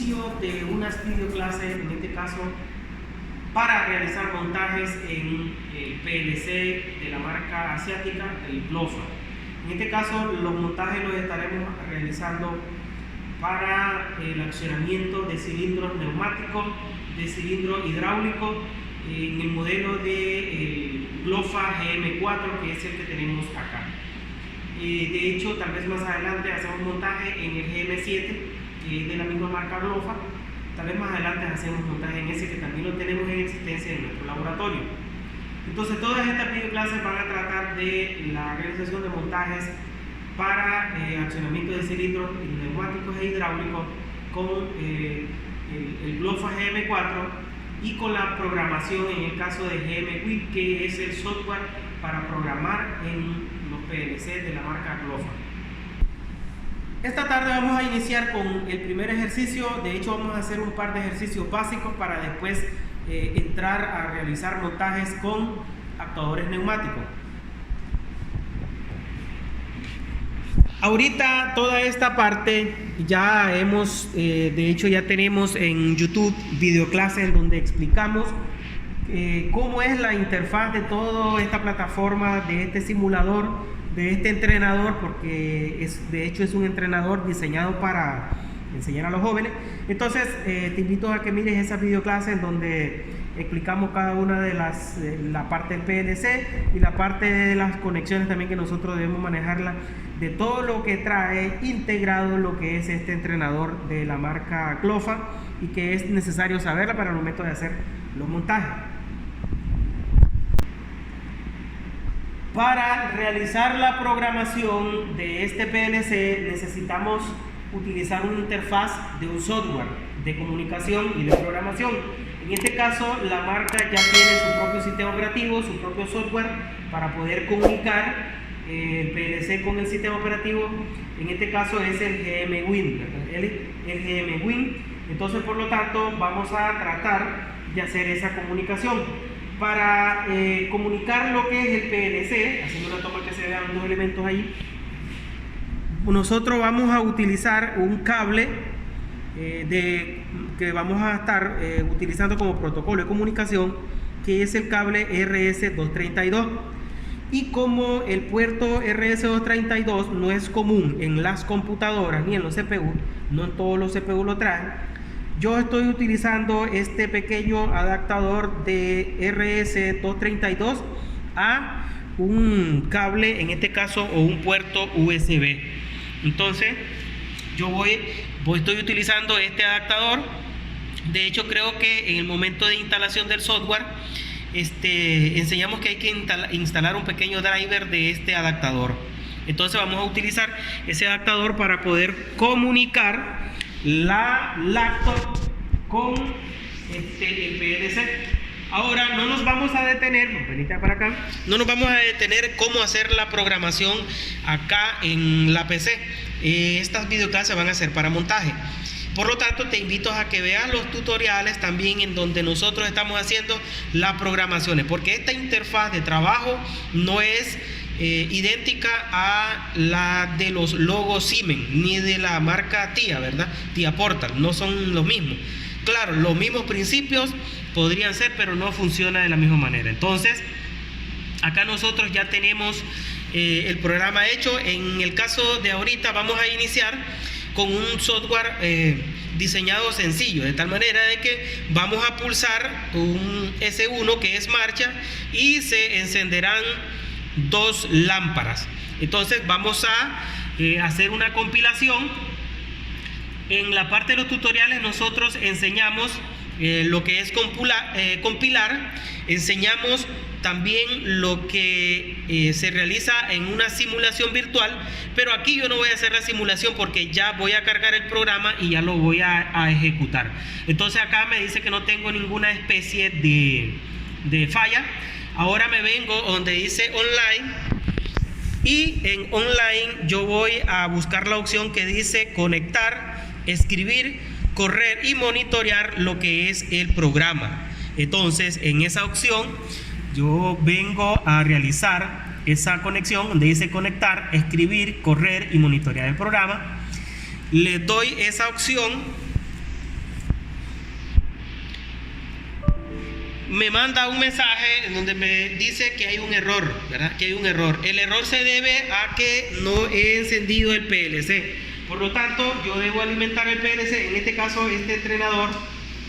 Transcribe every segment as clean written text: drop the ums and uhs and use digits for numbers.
inicio de unas videoclases, en este caso, para realizar montajes en el PLC de la marca asiática, el GLOFA. En este caso, los montajes los estaremos realizando para el accionamiento de cilindros neumáticos, de cilindro hidráulico, en el modelo de GLOFA GM4, que es el que tenemos acá. De hecho, tal vez más adelante hacemos montaje en el GM7, que es de la misma marca GLOFA. Tal vez más adelante hacemos montaje en ese, que también lo tenemos en existencia en nuestro laboratorio. Entonces, todas estas videoclases van a tratar de la realización de montajes para accionamiento de cilindros neumáticos e hidráulicos con el GLOFA GM4 y con la programación en el caso de GMWIP, que es el software para programar en los PLC de la marca GLOFA. Esta tarde vamos a iniciar con el primer ejercicio. De hecho, vamos a hacer un par de ejercicios básicos para después entrar a realizar montajes con actuadores neumáticos. Ahorita toda esta parte ya hemos, de hecho ya tenemos en YouTube videoclases en donde explicamos cómo es la interfaz de toda esta plataforma, de este simulador, de este entrenador, porque de hecho es un entrenador diseñado para enseñar a los jóvenes. Entonces te invito a que mires esas videoclases en donde explicamos cada una de la parte del PLC y la parte de las conexiones también, que nosotros debemos manejarla, de todo lo que trae integrado lo que es este entrenador de la marca GLOFA y que es necesario saberla para el momento de hacer los montajes. Para realizar la programación de este PLC necesitamos utilizar una interfaz de un software de comunicación y de programación. En este caso, la marca ya tiene su propio sistema operativo, su propio software para poder comunicar el PLC con el sistema operativo. En este caso es el GMWin, el GMWin. Entonces, por lo tanto, vamos a tratar de hacer esa comunicación. Para comunicar lo que es el PLC, haciendo una toma que se vean dos elementos ahí, nosotros vamos a utilizar un cable que vamos a estar utilizando como protocolo de comunicación, que es el cable RS232. Y como el puerto RS232 no es común en las computadoras ni en los CPU, no en todos los CPU lo traen, yo estoy utilizando este pequeño adaptador de RS232 a un cable, en este caso, o un puerto USB. Entonces yo estoy utilizando este adaptador. De hecho, creo que en el momento de instalación del software enseñamos que hay que instalar un pequeño driver de este adaptador. Entonces vamos a utilizar ese adaptador para poder comunicar la laptop con el PLC. Ahora no nos vamos a detener, no nos vamos a detener cómo hacer la programación acá en la PC. Estas videoclases van a ser para montaje. Por lo tanto, te invito a que veas los tutoriales también en donde nosotros estamos haciendo las programaciones, porque esta interfaz de trabajo no es idéntica a la de los logos Siemens ni de la marca TIA, ¿verdad? TIA Portal, no son los mismos. Claro, los mismos principios podrían ser, pero no funciona de la misma manera. Entonces, acá nosotros ya tenemos el programa hecho. En el caso de ahorita vamos a iniciar con un software diseñado sencillo, de tal manera de que vamos a pulsar un S1 que es marcha y se encenderán dos lámparas. Entonces vamos a hacer una compilación. En la parte de los tutoriales nosotros enseñamos lo que es compilar, enseñamos también lo que se realiza en una simulación virtual, pero aquí yo no voy a hacer la simulación porque ya voy a cargar el programa y ya lo voy a ejecutar. Entonces acá me dice que no tengo ninguna especie de falla. Ahora me vengo donde dice online y en online yo voy a buscar la opción que dice conectar, escribir, correr y monitorear lo que es el programa. Entonces en esa opción yo vengo a realizar esa conexión donde dice conectar, escribir, correr y monitorear el programa. Le doy esa opción me manda un mensaje en donde me dice que hay un error, ¿verdad? Que hay un error. El error se debe a que no he encendido el PLC. Por lo tanto, yo debo alimentar el PLC. En este caso, este entrenador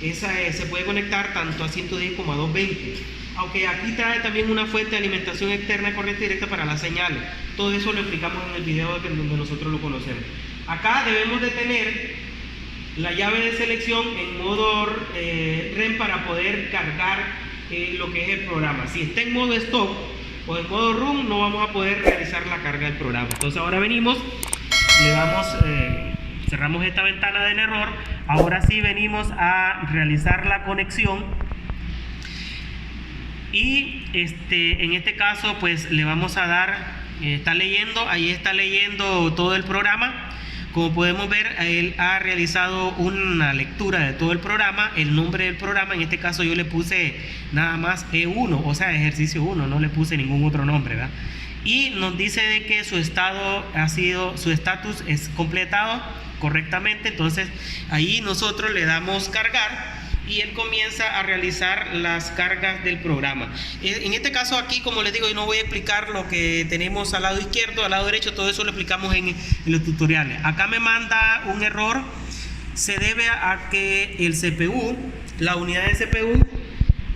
se puede conectar tanto a 110 como a 220. Aunque aquí trae también una fuente de alimentación externa de corriente directa para las señales. Todo eso lo explicamos en el video donde nosotros lo conocemos. Acá debemos de tener la llave de selección en modo REM para poder cargar lo que es el programa. Si está en modo stop o en modo run, no vamos a poder realizar la carga del programa. Entonces ahora venimos, le damos, cerramos esta ventana del error. Ahora sí venimos a realizar la conexión. Y en este caso pues le vamos a dar, está leyendo, ahí está leyendo todo el programa. Como podemos ver, él ha realizado una lectura de todo el programa. El nombre del programa, en este caso yo le puse nada más E1, o sea, ejercicio 1, no le puse ningún otro nombre, ¿verdad? Y nos dice de que su estatus es completado correctamente. Entonces ahí nosotros le damos cargar y él comienza a realizar las cargas del programa. En este caso aquí, como les digo, yo no voy a explicar lo que tenemos al lado izquierdo, al lado derecho, todo eso lo explicamos en los tutoriales. Acá me manda un error, se debe a que el CPU, la unidad de CPU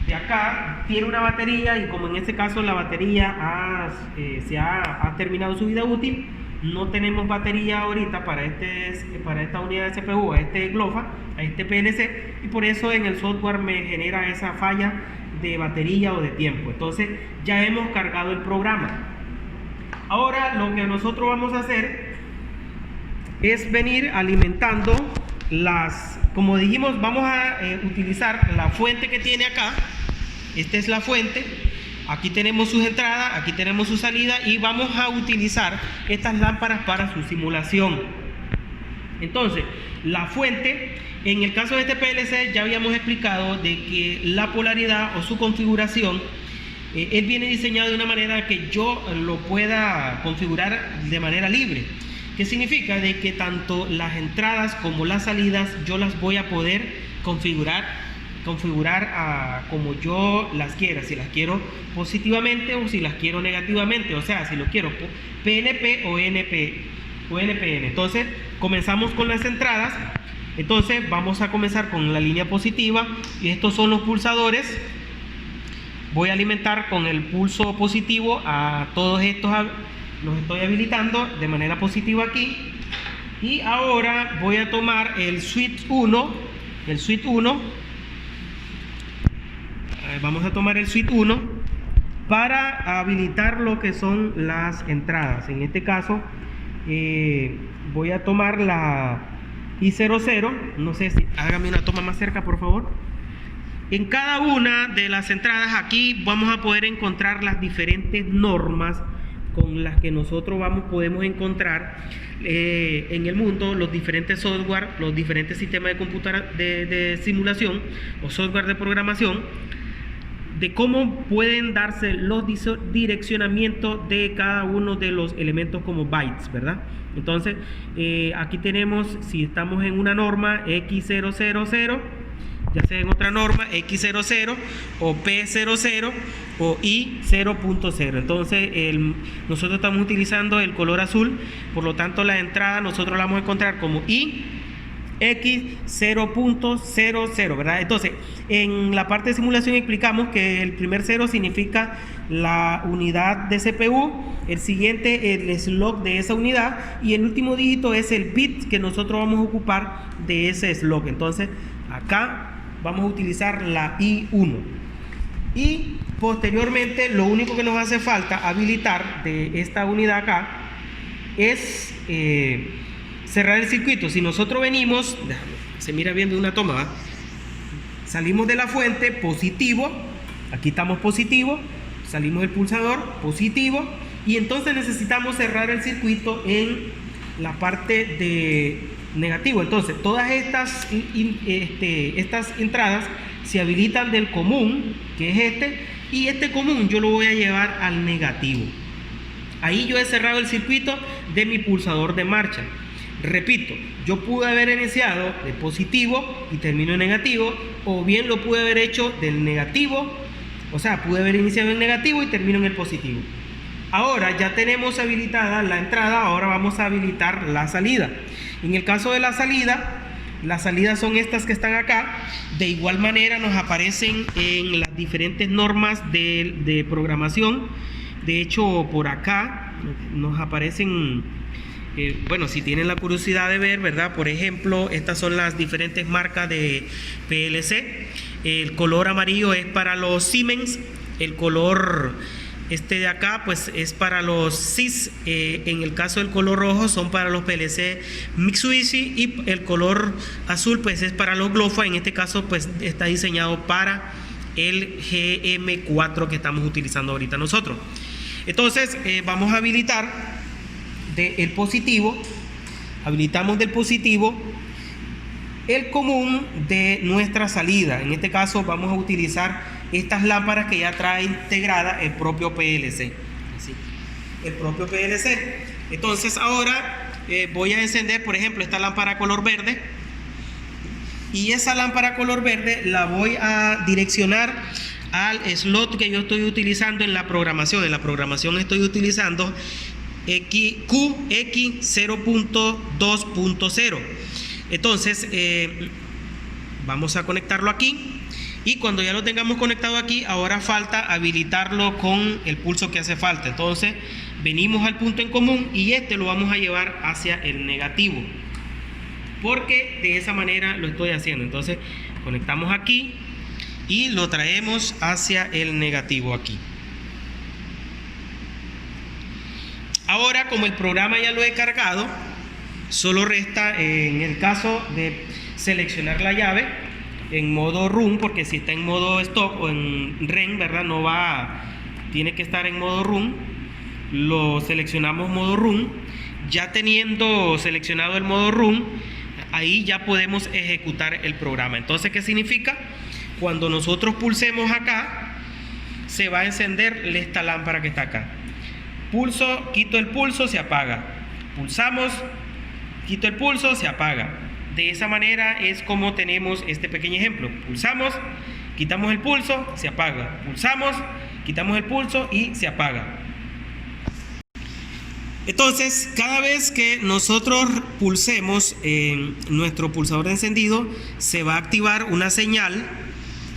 de acá tiene una batería, y como en este caso la batería ha terminado su vida útil, no tenemos batería ahorita para esta unidad de CPU, a este GLOFA, a este PLC, y por eso en el software me genera esa falla de batería o de tiempo. Entonces ya hemos cargado el programa. Ahora lo que nosotros vamos a hacer es venir alimentando como dijimos, vamos a utilizar la fuente que tiene acá. Esta es la fuente. Aquí tenemos sus entradas, aquí tenemos su salida, y vamos a utilizar estas lámparas para su simulación. Entonces, la fuente, en el caso de este PLC ya habíamos explicado de que la polaridad o su configuración, él viene diseñado de una manera que yo lo pueda configurar de manera libre. ¿Qué significa? De que tanto las entradas como las salidas yo las voy a poder configurar como yo las quiera, si las quiero positivamente o si las quiero negativamente, o sea, si lo quiero PNP o NPN. Entonces comenzamos con las entradas. Entonces vamos a comenzar con la línea positiva, y estos son los pulsadores. Voy a alimentar con el pulso positivo a todos estos, los estoy habilitando de manera positiva aquí. Y ahora voy a tomar el switch 1, vamos a tomar el switch 1 para habilitar lo que son las entradas. En este caso voy a tomar la I00, no sé si hágame una toma más cerca, por favor. En cada una de las entradas aquí vamos a poder encontrar las diferentes normas con las que nosotros podemos encontrar en el mundo los diferentes software, los diferentes sistemas de simulación o software de programación, de cómo pueden darse los direccionamientos de cada uno de los elementos como bytes, ¿verdad? Entonces, aquí tenemos, si estamos en una norma X000, ya sea en otra norma X00 o P00 o I0.0. Entonces nosotros estamos utilizando el color azul, por lo tanto la entrada nosotros la vamos a encontrar como X0.00, ¿verdad? Entonces en la parte de simulación explicamos que el primer 0 significa la unidad de CPU, el siguiente el slot de esa unidad, y el último dígito es el bit que nosotros vamos a ocupar de ese slot. Entonces acá vamos a utilizar la I1, y posteriormente lo único que nos hace falta habilitar de esta unidad acá es cerrar el circuito. Si nosotros venimos, se mira bien de una toma, ¿va? Salimos de la fuente, positivo, aquí estamos positivo, salimos del pulsador, positivo, y entonces necesitamos cerrar el circuito en la parte de negativo. Entonces todas estas entradas se habilitan del común, que es y este común yo lo voy a llevar al negativo. Ahí yo he cerrado el circuito de mi pulsador de marcha. Repito, yo pude haber iniciado de positivo y termino en negativo, o bien lo pude haber hecho del negativo, o sea, pude haber iniciado en negativo y termino en el positivo. Ahora ya tenemos habilitada la entrada, ahora vamos a habilitar la salida. En el caso de la salida, las salidas son estas que están acá. De igual manera nos aparecen en las diferentes normas de programación. De hecho, por acá nos aparecen, bueno, si tienen la curiosidad de ver, ¿verdad? Por ejemplo, estas son las diferentes marcas de PLC. El color amarillo es para los Siemens, el color de acá pues es para los SIS, en el caso del color rojo son para los PLC Mitsubishi, y el color azul pues es para los Glofa. En este caso pues está diseñado para el GM4 que estamos utilizando ahorita nosotros. Entonces vamos a habilitar del positivo, habilitamos del positivo el común de nuestra salida. En este caso vamos a utilizar estas lámparas que ya trae integrada el propio PLC. Así, el propio PLC. Entonces ahora voy a encender, por ejemplo, esta lámpara color verde. Y esa lámpara color verde la voy a direccionar al slot que yo estoy utilizando en la programación. En la programación estoy utilizando QX0.2.0. Entonces vamos a conectarlo aquí, y cuando ya lo tengamos conectado aquí, ahora falta habilitarlo con el pulso que hace falta. Entonces venimos al punto en común y lo vamos a llevar hacia el negativo, porque de esa manera lo estoy haciendo. Entonces conectamos aquí y lo traemos hacia el negativo aquí. Ahora, como el programa ya lo he cargado, solo resta, en el caso de seleccionar la llave en modo run, porque si está en modo stock o en REN, ¿verdad? No va, tiene que estar en modo run. Lo seleccionamos modo run. Ya teniendo seleccionado el modo run, ahí ya podemos ejecutar el programa. Entonces, ¿qué significa? Cuando nosotros pulsemos acá, se va a encender esta lámpara que está acá. Pulso, quito el pulso, se apaga. Pulsamos, quito el pulso, se apaga. De esa manera es como tenemos este pequeño ejemplo. Pulsamos, quitamos el pulso, se apaga. Pulsamos, quitamos el pulso y se apaga. Entonces, cada vez que nosotros pulsemos nuestro pulsador de encendido, se va a activar una señal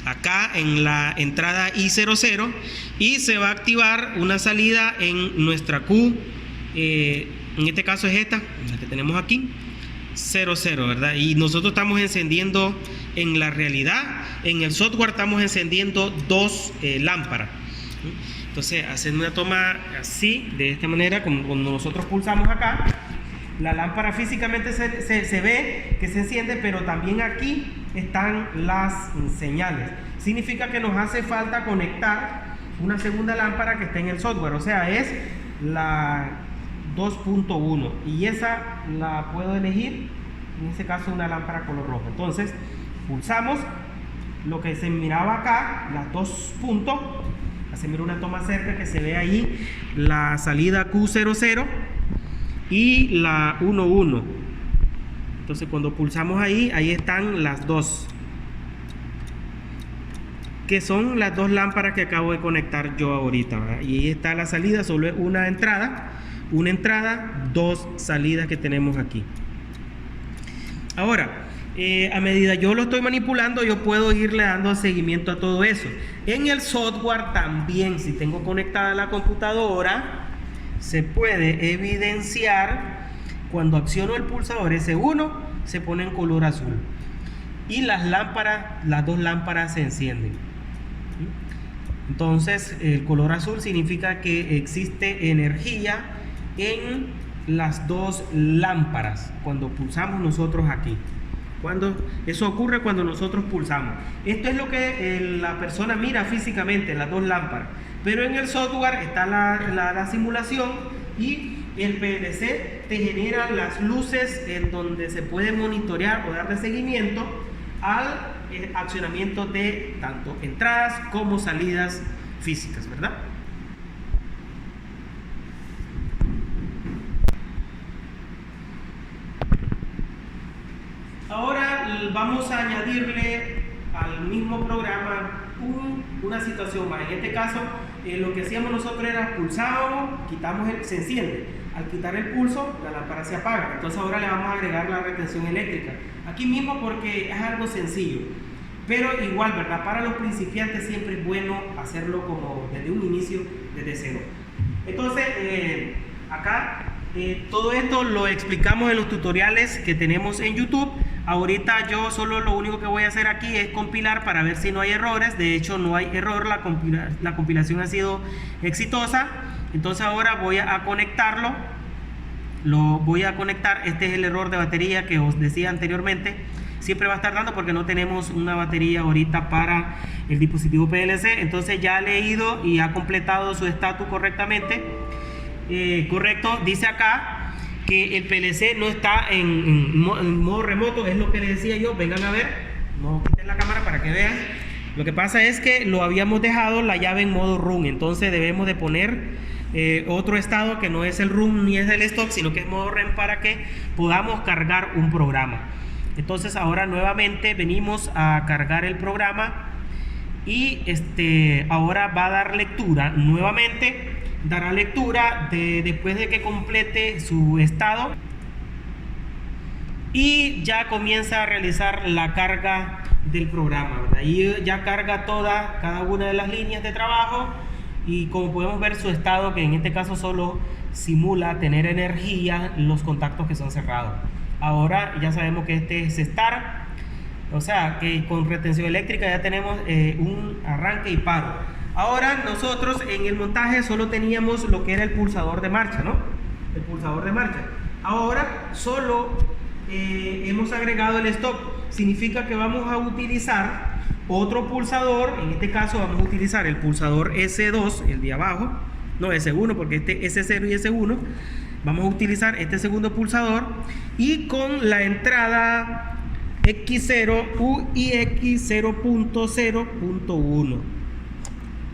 acá en la entrada I00, y se va a activar una salida en nuestra Q, en este caso es esta, la que tenemos aquí, 00, ¿verdad? Y nosotros estamos encendiendo, en la realidad, en el software estamos encendiendo dos lámparas. Entonces, haciendo una toma así, de esta manera, cuando nosotros pulsamos acá, la lámpara físicamente se ve que se enciende, pero también aquí están las señales. Significa que nos hace falta conectar una segunda lámpara que está en el software, o sea, es la 2.1, y esa la puedo elegir, en este caso una lámpara color rojo. Entonces, pulsamos lo que se miraba acá, las dos puntos. Hacemos una toma cerca que se ve ahí la salida Q00 y la 11. Entonces cuando pulsamos ahí están las dos, que son las dos lámparas que acabo de conectar yo ahorita, ¿verdad? Y ahí está la salida, solo es una entrada, dos salidas que tenemos aquí. Ahora, a medida yo lo estoy manipulando, yo puedo irle dando seguimiento a todo eso. En el software también, si tengo conectada la computadora, se puede evidenciar cuando acciono el pulsador S1, se pone en color azul y las dos lámparas se encienden. Entonces, el color azul significa que existe energía en las dos lámparas cuando pulsamos nosotros aquí. Eso ocurre cuando nosotros pulsamos. Esto es lo que la persona mira físicamente, las dos lámparas. Pero en el software está la simulación, y el PLC te genera las luces en donde se puede monitorear o darle seguimiento al accionamiento de tanto entradas como salidas físicas, ¿verdad? vamos a añadirle al mismo programa una situación más. En este caso, lo que hacíamos nosotros era pulsábamos, se enciende. Al quitar el pulso, la lámpara se apaga. Entonces ahora le vamos a agregar la retención eléctrica. Aquí mismo porque es algo sencillo. Pero igual, ¿verdad? Para los principiantes siempre es bueno hacerlo como desde un inicio, desde cero. Entonces, acá todo esto lo explicamos en los tutoriales que tenemos en YouTube. Ahorita yo solo lo único que voy a hacer aquí es compilar para ver si no hay errores. De hecho no hay error, la compilación ha sido exitosa. Entonces ahora voy a conectarlo. Lo voy a conectar. Este es el error de batería que os decía anteriormente. Siempre va a estar dando porque no tenemos una batería ahorita para el dispositivo PLC. Entonces ya ha leído y ha completado su estatus correctamente. Correcto, dice acá que el PLC no está en modo remoto, es lo que les decía yo. Vengan a ver, no quiten la cámara para que vean. Lo que pasa es que lo habíamos dejado la llave en modo run, entonces debemos de poner otro estado que no es el run ni es el stock, sino que es modo REM para que podamos cargar un programa. Entonces ahora nuevamente venimos a cargar el programa y ahora va a dar lectura nuevamente. Dará lectura después de que complete su estado y ya comienza a realizar la carga del programa, ¿verdad? Y ya carga cada una de las líneas de trabajo y como podemos ver su estado, que en este caso solo simula tener energía los contactos que son cerrados. Ahora ya sabemos que este es start, o sea que con retención eléctrica ya tenemos un arranque y paro. Ahora nosotros en el montaje solo teníamos lo que era el pulsador de marcha, ¿no? El pulsador de marcha. Ahora solo hemos agregado el stop. Significa que vamos a utilizar otro pulsador. En este caso vamos a utilizar el pulsador S2, el de abajo. No, S1, porque este S0 y S1. Vamos a utilizar este segundo pulsador. Y con la entrada X0 y X0.0.1.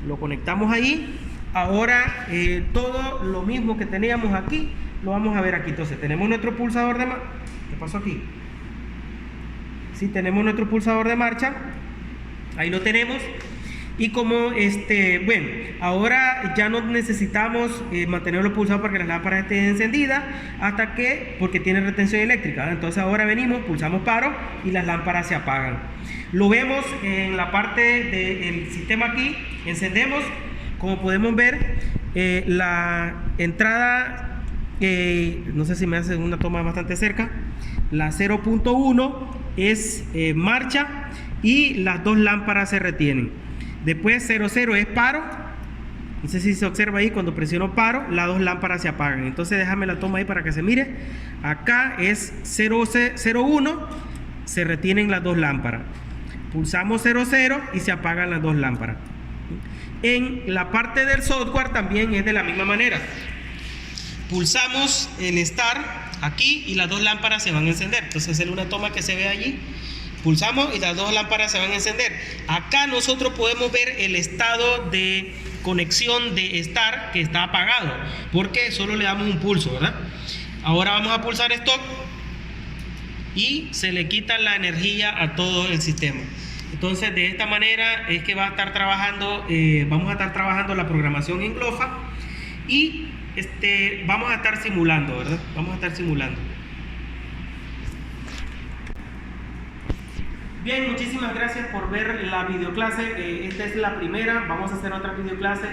Lo conectamos ahí. Ahora todo lo mismo que teníamos aquí lo vamos a ver aquí. Entonces tenemos nuestro pulsador de marcha. ¿Qué pasó aquí? Sí, tenemos nuestro pulsador de marcha. Ahí lo tenemos. Y como bueno, ahora ya no necesitamos mantenerlo pulsado para que la lámpara esté encendida porque tiene retención eléctrica. Entonces ahora venimos, pulsamos paro y las lámparas se apagan. Lo vemos en la parte del sistema aquí. Encendemos, como podemos ver, la entrada, no sé si me hace una toma bastante cerca, la 0.1 es marcha y las dos lámparas se retienen. Después 0.0 es paro. No sé si se observa ahí, cuando presiono paro, las dos lámparas se apagan. Entonces déjame la toma ahí para que se mire. Acá es 0.1, se retienen las dos lámparas. Pulsamos 0.0 y se apagan las dos lámparas. En la parte del software también es de la misma manera. Pulsamos el start aquí y las dos lámparas se van a encender. Entonces es una toma que se ve allí. Pulsamos y las dos lámparas se van a encender. Acá nosotros podemos ver el estado de conexión de start que está apagado, porque solo le damos un pulso, ¿verdad? Ahora vamos a pulsar stop y se le quita la energía a todo el sistema. Entonces de esta manera es que va a estar trabajando, vamos a estar trabajando la programación en GLOFA y vamos a estar simulando, ¿verdad? Vamos a estar simulando. Bien, muchísimas gracias por ver la videoclase. Esta es la primera. Vamos a hacer otra videoclase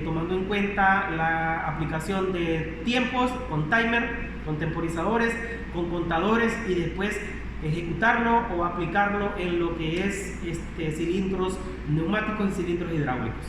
tomando en cuenta la aplicación de tiempos con timer, con temporizadores, con contadores y después ejecutarlo o aplicarlo en lo que es cilindros neumáticos y cilindros hidráulicos.